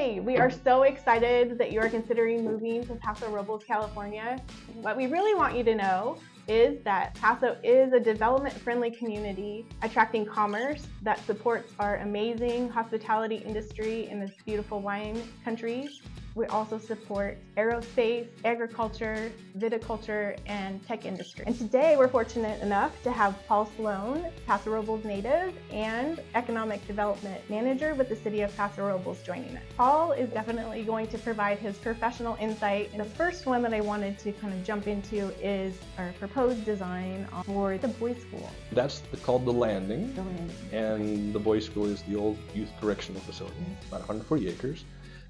Hi, we are so excited that you are considering moving to Paso Robles, California. What we really want you to know is that Paso is a development-friendly community attracting commerce that supports our amazing hospitality industry in this beautiful wine country. We also support aerospace, agriculture, viticulture, and tech industry. And today we're fortunate enough to have Paul Sloan, Paso Robles native and economic development manager with the City of Paso Robles joining us. Paul is definitely going to provide his professional insight. The first one that I wanted to kind of jump into is our proposed design for the boys' school. That's called the Landing. And the boys' school is the old youth correctional facility, about 140 acres.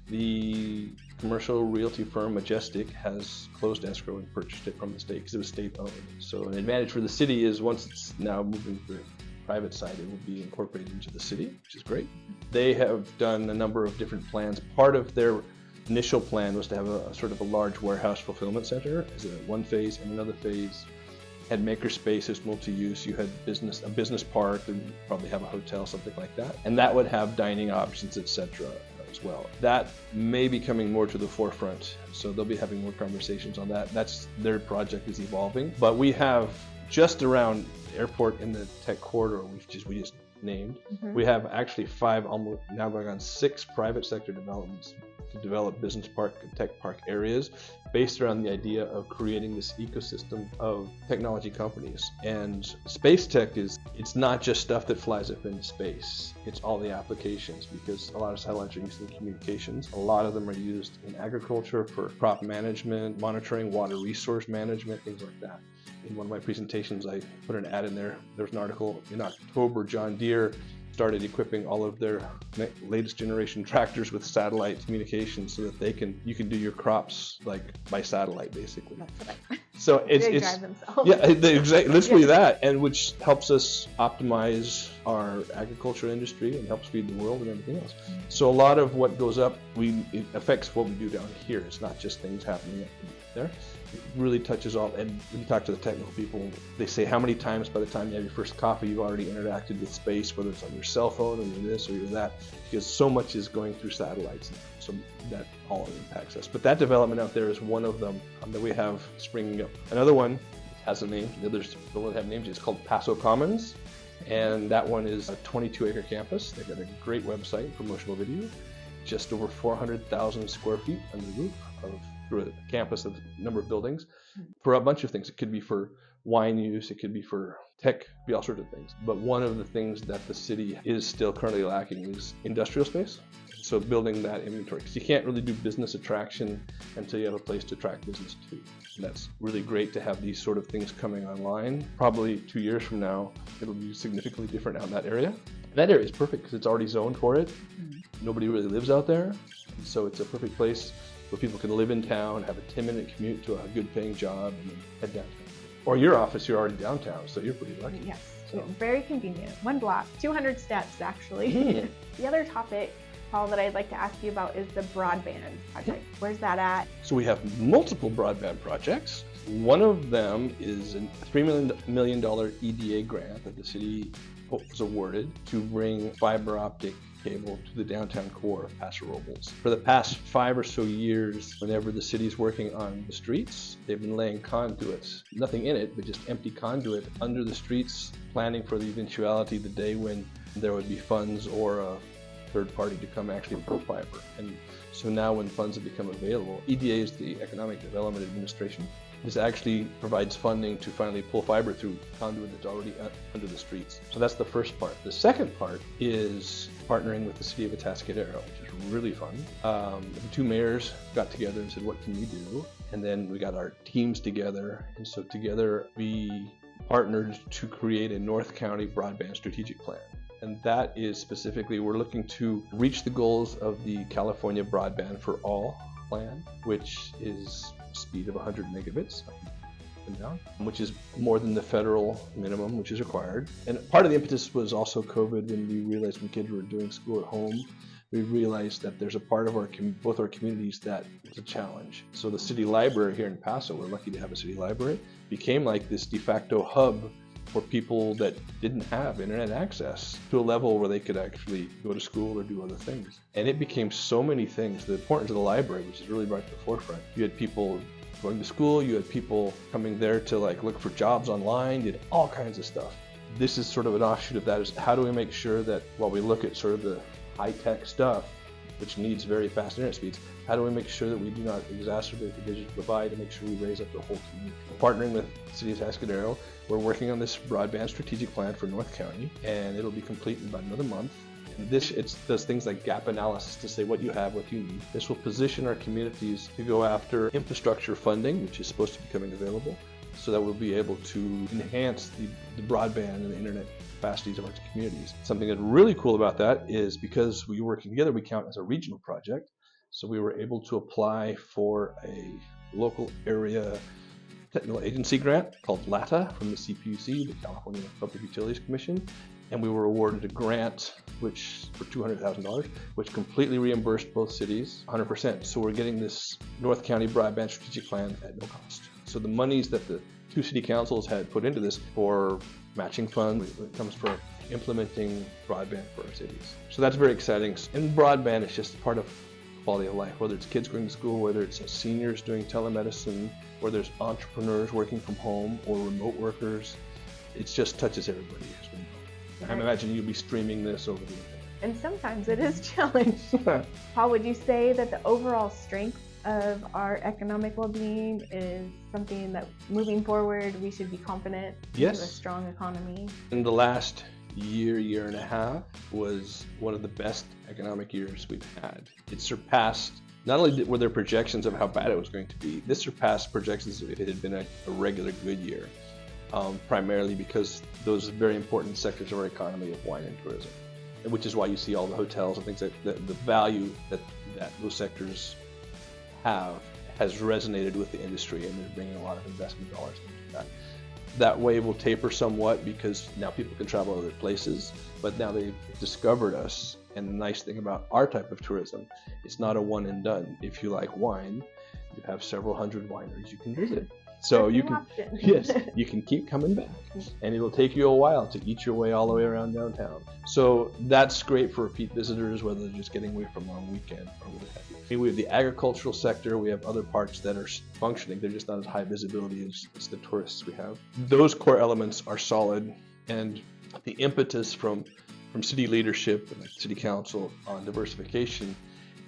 The commercial realty firm Majestic has closed escrow and purchased it from the state because it was state-owned. So an advantage for the city is once it's now moving to the private side, it will be incorporated into the city, which is great. They have done a number of different plans. Part of their initial plan was to have a sort of a large warehouse fulfillment center as one phase, and another phase had maker spaces, multi-use. You had a business park, and probably have a hotel, something like that. And that would have dining options, etc. as well. That may be coming more to the forefront, so they'll be having more conversations on that. That's their project is evolving. But we have just around the airport in the tech corridor, we just named, we have actually 5, almost now going on 6 private sector developments to develop business park and tech park areas based around the idea of creating this ecosystem of technology companies. And space tech it's not just stuff that flies up into space, it's all the applications, because a lot of satellites are used in communications. A lot of them are used in agriculture for crop management, monitoring, water resource management, things like that. In one of my presentations, I put an ad in there. There's an article in October, John Deere started equipping all of their latest generation tractors with satellite communications so that you can do your crops like by satellite, basically. That's right. So it's drive themselves. Yeah, exactly, literally that, and which helps us optimize our agriculture industry and helps feed the world and everything else. So a lot of what goes up, it affects what we do down here. It's not just things happening up there. It really touches all, and when you talk to the technical people, they say how many times by the time you have your first coffee, you've already interacted with space, whether it's on your cell phone or you're this or you're that, because so much is going through satellites. So that all impacts us. But that development out there is one of them that we have springing up. Another one has a name. The others don't have names. It's called Paso Commons. And that one is a 22-acre campus. They've got a great website, promotional video, just over 400,000 square feet under the roof through a campus of a number of buildings for a bunch of things. It could be for wine use, it could be for tech, it could be all sorts of things. But one of the things that the city is still currently lacking is industrial space. So building that inventory, because you can't really do business attraction until you have a place to attract business to. And that's really great to have these sort of things coming online. Probably 2 years from now, it'll be significantly different out in that area. That area is perfect because it's already zoned for it. Nobody really lives out there. So it's a perfect place where people can live in town, have a 10-minute commute to a good paying job, and then head downtown. Or your office, you're already downtown, so you're pretty lucky. Yes, so very convenient. 1 block, 200 steps actually. The other topic, Paul, that I'd like to ask you about is the Broadband project. Where's that at? So we have multiple broadband projects. One of them is a $3 million EDA grant that the city was awarded to bring fiber optic cable to the downtown core of Paso Robles. For the past 5 or so years, whenever the city's working on the streets, they've been laying conduits, nothing in it, but just empty conduit under the streets, planning for the eventuality, the day when there would be funds or a third party to come actually pull fiber. And so now when funds have become available, EDA is the Economic Development Administration. This actually provides funding to finally pull fiber through conduit that's already under the streets. So that's the first part. The second part is partnering with the city of Atascadero, which is really fun. The 2 mayors got together and said, what can we do? And then we got our teams together. And so together we partnered to create a North County broadband strategic plan. And that is specifically, we're looking to reach the goals of the California Broadband for All plan, which is speed of 100 megabits up and down, which is more than the federal minimum, which is required. And part of the impetus was also COVID, when we realized when kids were doing school at home, we realized that there's a part of both our communities that was a challenge. So the city library here in Paso, we're lucky to have a city library, became like this de facto hub for people that didn't have internet access to a level where they could actually go to school or do other things. And it became so many things. The importance of the library, which is really brought to the forefront. You had people going to school, you had people coming there to like look for jobs online, you had all kinds of stuff. This is sort of an offshoot of that, is how do we make sure that while we look at sort of the high-tech stuff, which needs very fast internet speeds, how do we make sure that we do not exacerbate the digital divide and make sure we raise up the whole community? Partnering with City of Tascadero, we're working on this broadband strategic plan for North County, and it'll be complete in about another month. And this does things like gap analysis to say what you have, what you need. This will position our communities to go after infrastructure funding, which is supposed to be becoming available, so that we'll be able to enhance the broadband and the internet capacities of our communities. Something that's really cool about that is because we're working together, we count as a regional project. So we were able to apply for a local area technical agency grant called LATA from the CPUC, the California Public Utilities Commission. And we were awarded a grant which for $200,000, which completely reimbursed both cities 100%. So we're getting this North County broadband strategic plan at no cost. So the monies that the two city councils had put into this for matching funds, when it comes for implementing broadband for our cities. So that's very exciting. And broadband is just part of quality of life, whether it's kids going to school, whether it's seniors doing telemedicine, whether it's entrepreneurs working from home or remote workers. It just touches everybody, as we know. I imagine you'll be streaming this over the internet. And sometimes it is challenging. Paul, would you say that the overall strength of our economic well-being is something that moving forward we should be confident Yes. into a strong economy? In the last year and a half was one of the best economic years we've had. It surpassed, not only were there projections of how bad it was going to be, this surpassed projections if it had been a regular good year. Primarily because those very important sectors of our economy of wine and tourism, which is why you see all the hotels and things like that. The value that those sectors have has resonated with the industry, and they're bringing a lot of investment dollars into that. That wave will taper somewhat because now people can travel to other places, but now they've discovered us. And the nice thing about our type of tourism, it's not a one and done. If you like wine, you have several hundred wineries you can visit. So you can, yes, you can keep coming back, and it'll take you a while to eat your way all the way around downtown. So that's great for repeat visitors, whether they're just getting away from a long weekend or what have you. We have the agricultural sector. We have other parts that are functioning. They're just not as high visibility as the tourists we have. Those core elements are solid, and the impetus from city leadership and city council on diversification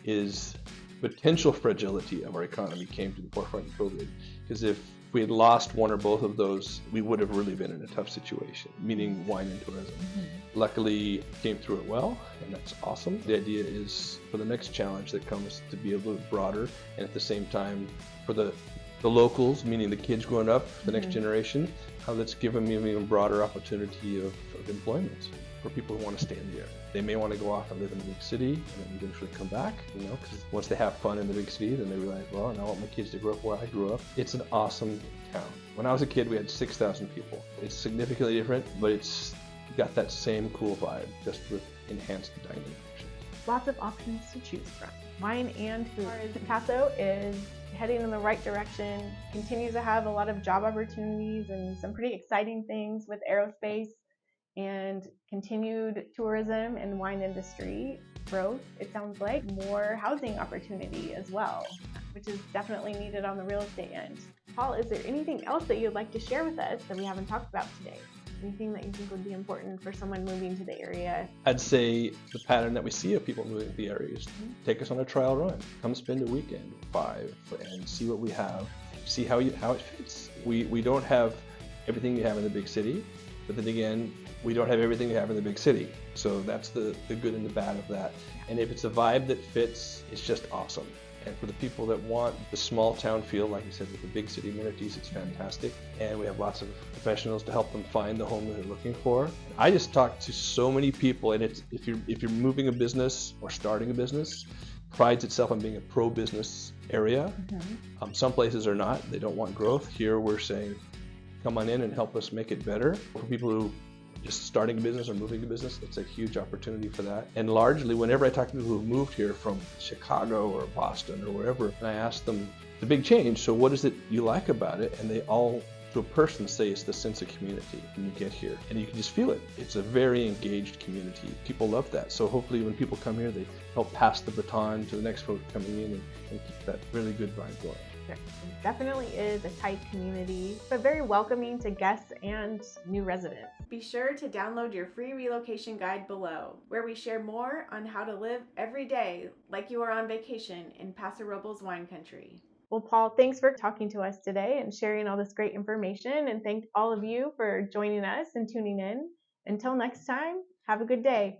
is potential fragility of our economy came to the forefront of COVID. Because if we had lost one or both of those, we would have really been in a tough situation, meaning wine and tourism. Mm-hmm. Luckily, came through it well, and that's awesome. The idea is for the next challenge that comes to be a little broader, and at the same time, for the locals, meaning the kids growing up, the next generation, let's give them an even broader opportunity of employment for people who want to stay in the area. They may want to go off and live in the big city and then eventually come back, because once they have fun in the big city, then they realize, well, now I want my kids to grow up where I grew up. It's an awesome town. When I was a kid, we had 6,000 people. It's significantly different, but it's got that same cool vibe, just with enhanced dining options. Lots of options to choose from. Wine and food. Paso is heading in the right direction, continues to have a lot of job opportunities and some pretty exciting things with aerospace and continued tourism and wine industry growth. It sounds like more housing opportunity as well, which is definitely needed on the real estate end. Paul, is there anything else that you'd like to share with us that we haven't talked about today? Anything that you think would be important for someone moving to the area? I'd say the pattern that we see of people moving to the area is take us on a trial run. Come spend a weekend, 5, and see what we have. See how it fits. We don't have everything you have in the big city, but then again, we don't have everything you have in the big city. So that's the good and the bad of that. And if it's a vibe that fits, it's just awesome. And for the people that want the small town feel, like you said, with the big city amenities, it's fantastic. And we have lots of professionals to help them find the home that they're looking for. I just talked to so many people, and it's if you're moving a business or starting a business, prides itself on being a pro-business area. Mm-hmm. Some places are not. They don't want growth. Here we're saying, come on in and help us make it better. For people who just starting a business or moving a business, it's a huge opportunity for that. And largely, whenever I talk to people who've moved here from Chicago or Boston or wherever, and I ask them the big change, so what is it you like about it? And they all to a person, say it's the sense of community when you get here, and you can just feel it. It's a very engaged community. People love that. So hopefully when people come here, they help pass the baton to the next folks coming in and keep that really good vibe going. It definitely is a tight community, but very welcoming to guests and new residents. Be sure to download your free relocation guide below, where we share more on how to live every day like you are on vacation in Paso Robles wine country. Well, Paul, thanks for talking to us today and sharing all this great information, and thank all of you for joining us and tuning in. Until next time, have a good day.